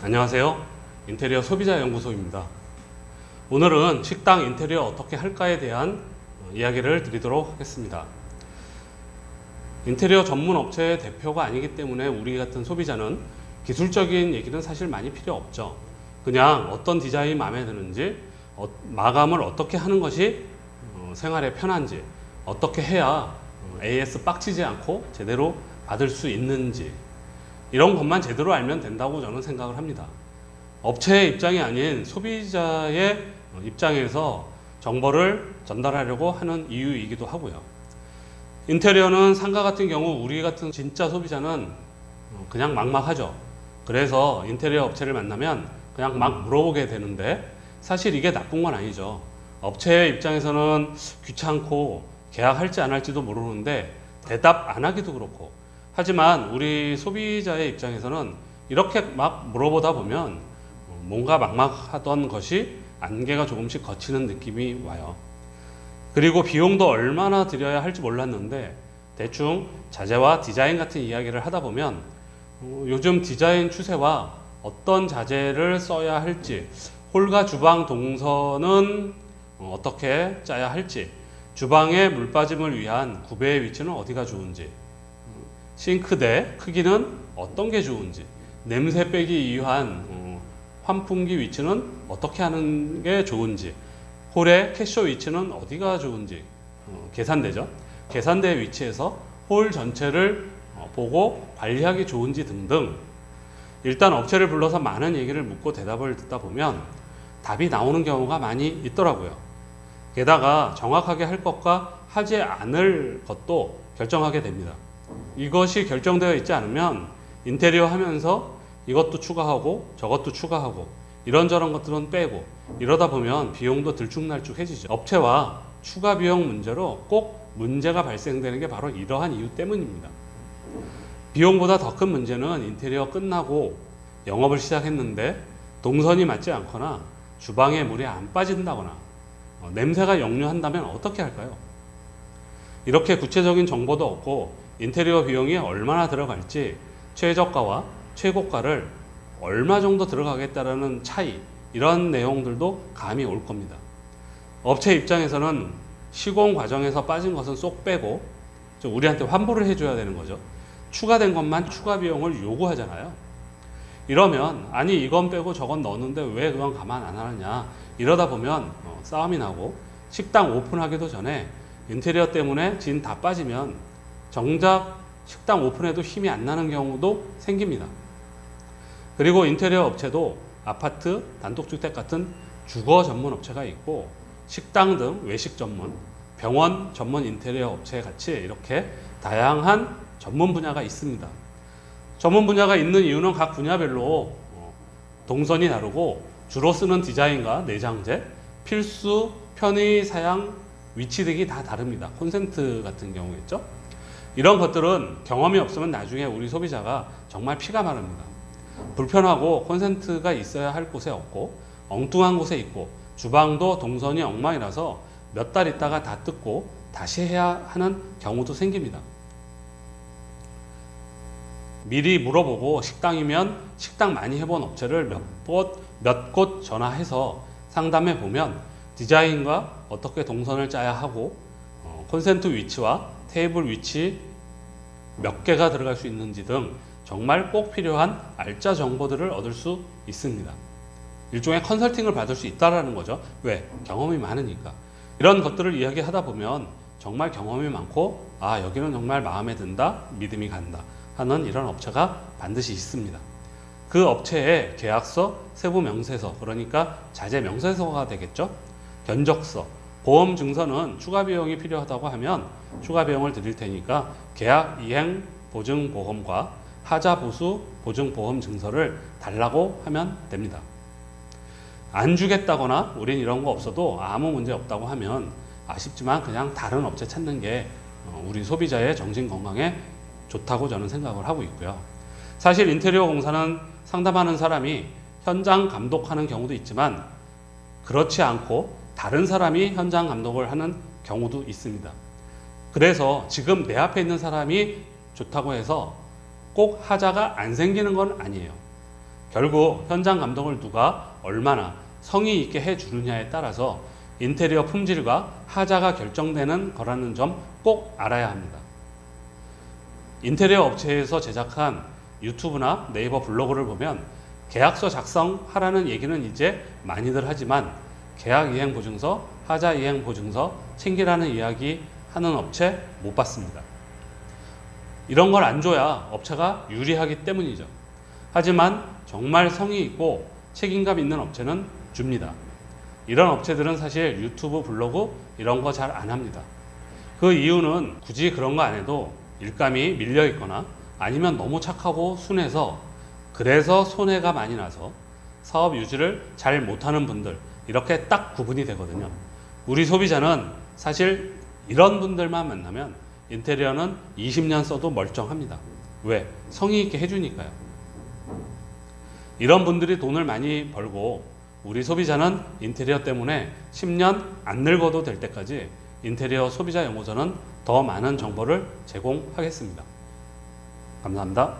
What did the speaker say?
안녕하세요. 인테리어 소비자 연구소입니다. 오늘은 식당 인테리어 어떻게 할까에 대한 이야기를 드리도록 하겠습니다. 인테리어 전문 업체의 대표가 아니기 때문에 우리 같은 소비자는 기술적인 얘기는 사실 많이 필요 없죠. 그냥 어떤 디자인이 마음에 드는지, 마감을 어떻게 하는 것이 생활에 편한지, 어떻게 해야 AS 빡치지 않고 제대로 받을 수 있는지, 이런 것만 제대로 알면 된다고 저는 생각을 합니다. 업체의 입장이 아닌 소비자의 입장에서 정보를 전달하려고 하는 이유이기도 하고요. 인테리어는 상가 같은 경우 우리 같은 진짜 소비자는 그냥 막막하죠. 그래서 인테리어 업체를 만나면 그냥 막 물어보게 되는데 사실 이게 나쁜 건 아니죠. 업체의 입장에서는 귀찮고 계약할지 안 할지도 모르는데 대답 안 하기도 그렇고, 하지만 우리 소비자의 입장에서는 이렇게 막 물어보다 보면 뭔가 막막하던 것이 안개가 조금씩 걷히는 느낌이 와요. 그리고 비용도 얼마나 들여야 할지 몰랐는데 대충 자재와 디자인 같은 이야기를 하다 보면 요즘 디자인 추세와 어떤 자재를 써야 할지, 홀과 주방 동선은 어떻게 짜야 할지, 주방의 물 빠짐을 위한 구배의 위치는 어디가 좋은지, 싱크대 크기는 어떤 게 좋은지, 냄새 빼기 위한 환풍기 위치는 어떻게 하는 게 좋은지, 홀의 캐셔 위치는 어디가 좋은지, 계산대죠. 계산대 위치에서 홀 전체를 보고 관리하기 좋은지 등등, 일단 업체를 불러서 많은 얘기를 묻고 대답을 듣다 보면 답이 나오는 경우가 많이 있더라고요. 게다가 정확하게 할 것과 하지 않을 것도 결정하게 됩니다. 이것이 결정되어 있지 않으면 인테리어 하면서 이것도 추가하고 저것도 추가하고 이런저런 것들은 빼고 이러다 보면 비용도 들쭉날쭉해지죠. 업체와 추가 비용 문제로 꼭 문제가 발생되는 게 바로 이러한 이유 때문입니다. 비용보다 더 큰 문제는 인테리어 끝나고 영업을 시작했는데 동선이 맞지 않거나 주방에 물이 안 빠진다거나 냄새가 역류한다면 어떻게 할까요? 이렇게 구체적인 정보도 없고 인테리어 비용이 얼마나 들어갈지, 최저가와 최고가를 얼마 정도 들어가겠다라는 차이, 이런 내용들도 감이 올 겁니다. 업체 입장에서는 시공 과정에서 빠진 것은 쏙 빼고 우리한테 환불을 해줘야 되는 거죠. 추가된 것만 추가 비용을 요구하잖아요. 이러면 아니 이건 빼고 저건 넣었는데 왜 그건 가만 안 하느냐, 이러다 보면 싸움이 나고 식당 오픈하기도 전에 인테리어 때문에 진 다 빠지면 정작 식당 오픈해도 힘이 안 나는 경우도 생깁니다. 그리고 인테리어 업체도 아파트, 단독주택 같은 주거 전문 업체가 있고 식당 등 외식 전문, 병원 전문 인테리어 업체 같이 이렇게 다양한 전문 분야가 있습니다. 전문 분야가 있는 이유는 각 분야별로 동선이 다르고 주로 쓰는 디자인과 내장재, 필수, 편의, 사양, 위치 등이 다 다릅니다. 콘센트 같은 경우겠죠. 이런 것들은 경험이 없으면 나중에 우리 소비자가 정말 피가 마릅니다. 불편하고 콘센트가 있어야 할 곳에 없고 엉뚱한 곳에 있고 주방도 동선이 엉망이라서 몇 달 있다가 다 뜯고 다시 해야 하는 경우도 생깁니다. 미리 물어보고 식당이면 식당 많이 해본 업체를 몇 곳 전화해서 상담해 보면 디자인과 어떻게 동선을 짜야 하고 콘센트 위치와 테이블 위치 몇 개가 들어갈 수 있는지 등 정말 꼭 필요한 알짜 정보들을 얻을 수 있습니다. 일종의 컨설팅을 받을 수 있다는 거죠. 왜? 경험이 많으니까. 이런 것들을 이야기하다 보면 정말 경험이 많고 여기는 정말 마음에 든다, 믿음이 간다 하는 이런 업체가 반드시 있습니다. 그 업체의 계약서, 세부 명세서, 그러니까 자재 명세서가 되겠죠. 견적서, 보험 증서는 추가 비용이 필요하다고 하면 추가 비용을 드릴 테니까 계약 이행 보증 보험과 하자 보수 보증 보험 증서를 달라고 하면 됩니다. 안 주겠다거나 우린 이런 거 없어도 아무 문제 없다고 하면 아쉽지만 그냥 다른 업체 찾는 게 우리 소비자의 정신 건강에 좋다고 저는 생각을 하고 있고요. 사실 인테리어 공사는 상담하는 사람이 현장 감독하는 경우도 있지만 그렇지 않고 다른 사람이 현장 감독을 하는 경우도 있습니다. 그래서 지금 내 앞에 있는 사람이 좋다고 해서 꼭 하자가 안 생기는 건 아니에요. 결국 현장 감독을 누가 얼마나 성의 있게 해주느냐에 따라서 인테리어 품질과 하자가 결정되는 거라는 점 꼭 알아야 합니다. 인테리어 업체에서 제작한 유튜브나 네이버 블로그를 보면 계약서 작성하라는 얘기는 이제 많이들 하지만 계약 이행 보증서, 하자 이행 보증서 챙기라는 이야기 하는 업체 못 봤습니다. 이런 걸 안 줘야 업체가 유리하기 때문이죠. 하지만 정말 성의 있고 책임감 있는 업체는 줍니다. 이런 업체들은 사실 유튜브, 블로그 이런 거 잘 안 합니다. 그 이유는 굳이 그런 거 안 해도 일감이 밀려 있거나 아니면 너무 착하고 순해서 그래서 손해가 많이 나서 사업 유지를 잘 못하는 분들 이렇게 딱 구분이 되거든요. 우리 소비자는 사실 이런 분들만 만나면 인테리어는 20년 써도 멀쩡합니다. 왜? 성의 있게 해주니까요. 이런 분들이 돈을 많이 벌고 우리 소비자는 인테리어 때문에 10년 안 늙어도 될 때까지 인테리어 소비자 연구소는 더 많은 정보를 제공하겠습니다. 감사합니다.